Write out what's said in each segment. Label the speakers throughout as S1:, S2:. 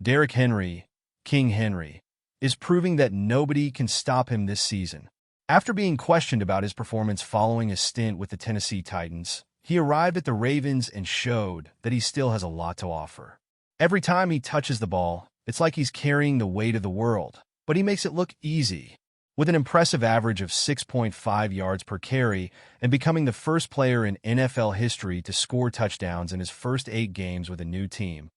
S1: Derrick Henry, King Henry, is proving that nobody can stop him this season. After being questioned about his performance following a stint with the Tennessee Titans, he arrived at the Ravens and showed that he still has a lot to offer. Every time he touches the ball, it's like he's carrying the weight of the world, but he makes it look easy. With an impressive average of 6.5 yards per carry and becoming the first player in NFL history to score touchdowns in his first 8 games with a new team,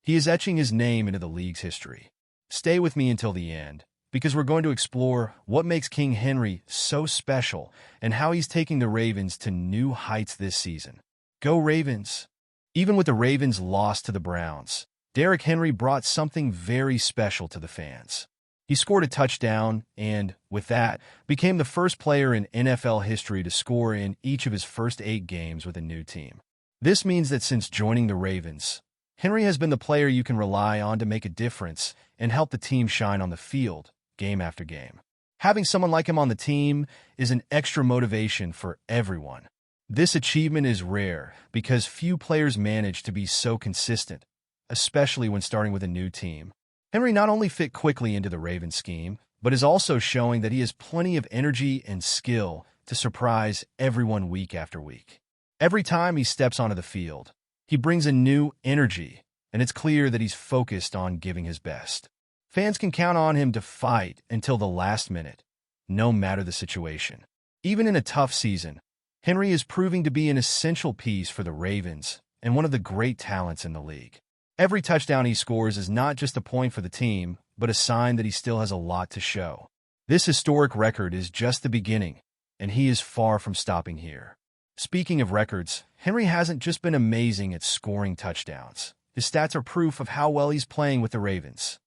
S1: he is etching his name into the league's history. Stay with me until the end, because we're going to explore what makes King Henry so special and how he's taking the Ravens to new heights this season. Go Ravens! Even with the Ravens' loss to the Browns, Derrick Henry brought something very special to the fans. He scored a touchdown and, with that, became the first player in NFL history to score in each of his first 8 games with a new team. This means that since joining the Ravens, Henry has been the player you can rely on to make a difference and help the team shine on the field, game after game. Having someone like him on the team is an extra motivation for everyone. This achievement is rare because few players manage to be so consistent, especially when starting with a new team. Henry not only fit quickly into the Ravens scheme, but is also showing that he has plenty of energy and skill to surprise everyone week after week. Every time he steps onto the field, he brings a new energy, and it's clear that he's focused on giving his best. Fans can count on him to fight until the last minute, no matter the situation. Even in a tough season, Henry is proving to be an essential piece for the Ravens and one of the great talents in the league. Every touchdown he scores is not just a point for the team, but a sign that he still has a lot to show. This historic record is just the beginning, and he is far from stopping here. Speaking of records, Henry hasn't just been amazing at scoring touchdowns. His stats are proof of how well he's playing with the Ravens.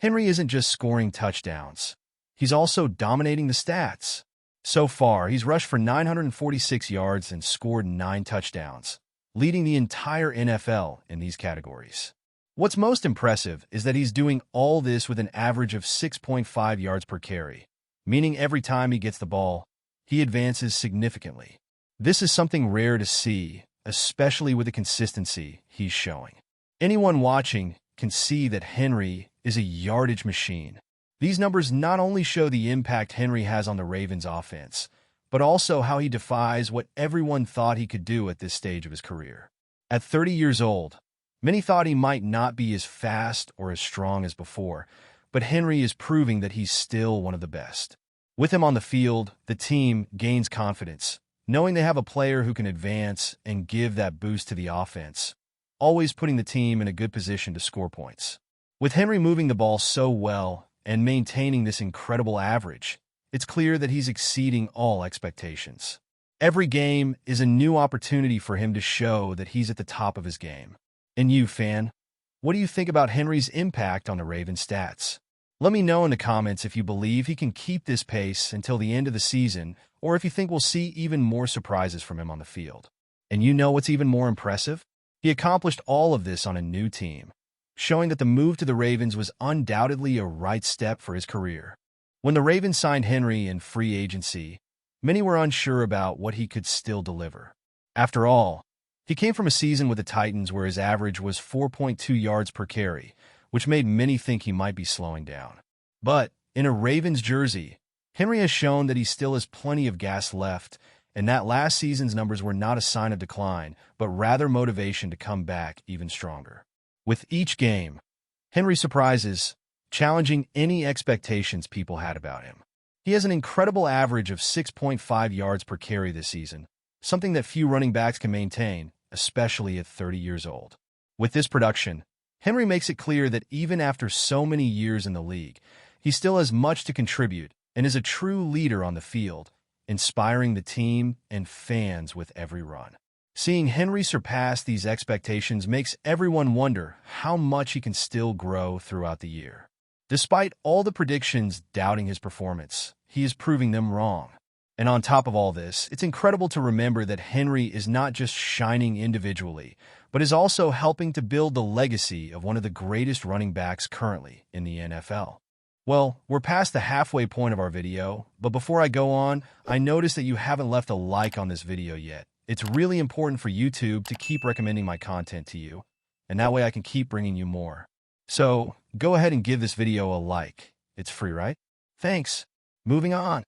S1: Henry isn't just scoring touchdowns. He's also dominating the stats. So far, he's rushed for 946 yards and scored 9 touchdowns, leading the entire NFL in these categories. What's most impressive is that he's doing all this with an average of 6.5 yards per carry, meaning every time he gets the ball, he advances significantly. This is something rare to see, especially with the consistency he's showing. Anyone watching can see that Henry is a yardage machine. These numbers not only show the impact Henry has on the Ravens' offense, but also how he defies what everyone thought he could do at this stage of his career. At 30 years old, many thought he might not be as fast or as strong as before, but Henry is proving that he's still one of the best. With him on the field, the team gains confidence, knowing they have a player who can advance and give that boost to the offense, always putting the team in a good position to score points. With Henry moving the ball so well and maintaining this incredible average, it's clear that he's exceeding all expectations. Every game is a new opportunity for him to show that he's at the top of his game. And you, fan, what do you think about Henry's impact on the Ravens' stats? Let me know in the comments if you believe he can keep this pace until the end of the season, or if you think we'll see even more surprises from him on the field. And you know what's even more impressive? He accomplished all of this on a new team, showing that the move to the Ravens was undoubtedly a right step for his career. When the Ravens signed Henry in free agency, many were unsure about what he could still deliver. After all, he came from a season with the Titans where his average was 4.2 yards per carry, which made many think he might be slowing down. But in a Ravens jersey, Henry has shown that he still has plenty of gas left, and that last season's numbers were not a sign of decline, but rather motivation to come back even stronger. With each game, Henry surprises, challenging any expectations people had about him. He has an incredible average of 6.5 yards per carry this season, something that few running backs can maintain, especially at 30 years old. With this production, Henry makes it clear that even after so many years in the league, he still has much to contribute and is a true leader on the field, inspiring the team and fans with every run. Seeing Henry surpass these expectations makes everyone wonder how much he can still grow throughout the year. Despite all the predictions doubting his performance, he is proving them wrong. And on top of all this, it's incredible to remember that Henry is not just shining individually, but is also helping to build the legacy of one of the greatest running backs currently in the NFL. Well, we're past the halfway point of our video, but before I go on, I noticed that you haven't left a like on this video yet. It's really important for YouTube to keep recommending my content to you, and that way I can keep bringing you more. So go ahead and give this video a like. It's free, right? Thanks. Moving on.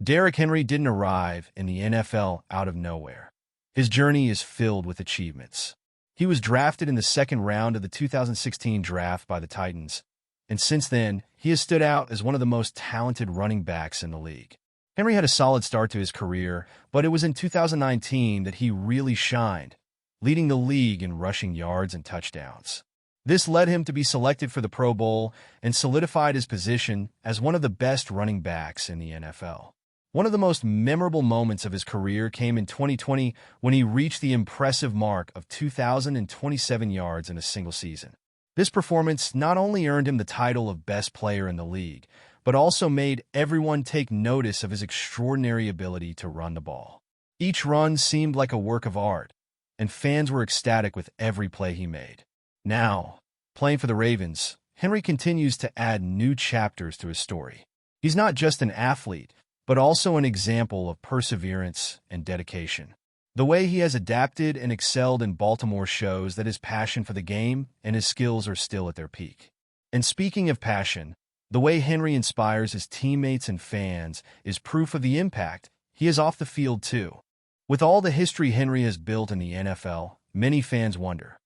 S1: Derrick Henry didn't arrive in the NFL out of nowhere. His journey is filled with achievements. He was drafted in the second round of the 2016 draft by the Titans, and since then, he has stood out as one of the most talented running backs in the league. Henry had a solid start to his career, but it was in 2019 that he really shined, leading the league in rushing yards and touchdowns. This led him to be selected for the Pro Bowl and solidified his position as one of the best running backs in the NFL. One of the most memorable moments of his career came in 2020 when he reached the impressive mark of 2,027 yards in a single season. This performance not only earned him the title of best player in the league, but also made everyone take notice of his extraordinary ability to run the ball. Each run seemed like a work of art, and fans were ecstatic with every play he made. Now, playing for the Ravens, Henry continues to add new chapters to his story. He's not just an athlete, but also an example of perseverance and dedication. The way he has adapted and excelled in Baltimore shows that his passion for the game and his skills are still at their peak. And speaking of passion, the way Henry inspires his teammates and fans is proof of the impact he has off the field too. With all the history Henry has built in the NFL, many fans wonder,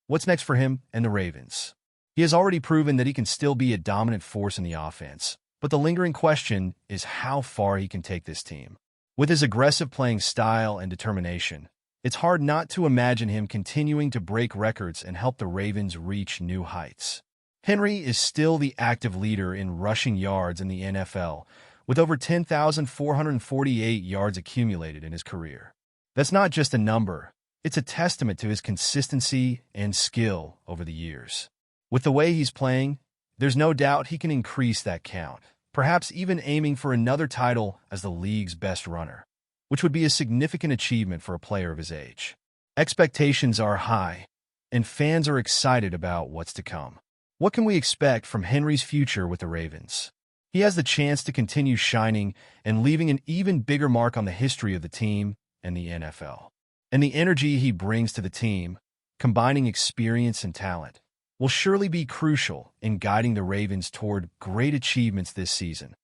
S1: what's next for him and the Ravens? He has already proven that he can still be a dominant force in the offense, but the lingering question is how far he can take this team. With his aggressive playing style and determination, it's hard not to imagine him continuing to break records and help the Ravens reach new heights. Henry is still the active leader in rushing yards in the NFL, with over 10,448 yards accumulated in his career. That's not just a number, it's a testament to his consistency and skill over the years. With the way he's playing, there's no doubt he can increase that count, perhaps even aiming for another title as the league's best runner, which would be a significant achievement for a player of his age. Expectations are high, and fans are excited about what's to come. What can we expect from Henry's future with the Ravens? He has the chance to continue shining and leaving an even bigger mark on the history of the team and the NFL. And the energy he brings to the team, combining experience and talent, will surely be crucial in guiding the Ravens toward great achievements this season.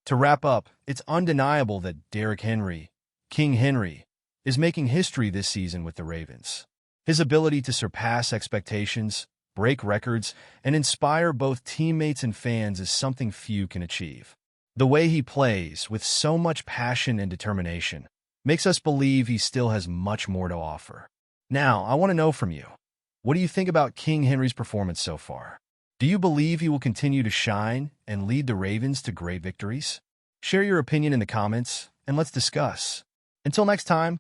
S1: To wrap up, it's undeniable that Derrick Henry, King Henry, is making history this season with the Ravens. His ability to surpass expectations, break records, and inspire both teammates and fans is something few can achieve. The way he plays, with so much passion and determination, makes us believe he still has much more to offer. Now, I want to know from you, what do you think about King Henry's performance so far? Do you believe he will continue to shine and lead the Ravens to great victories? Share your opinion in the comments, and let's discuss. Until next time,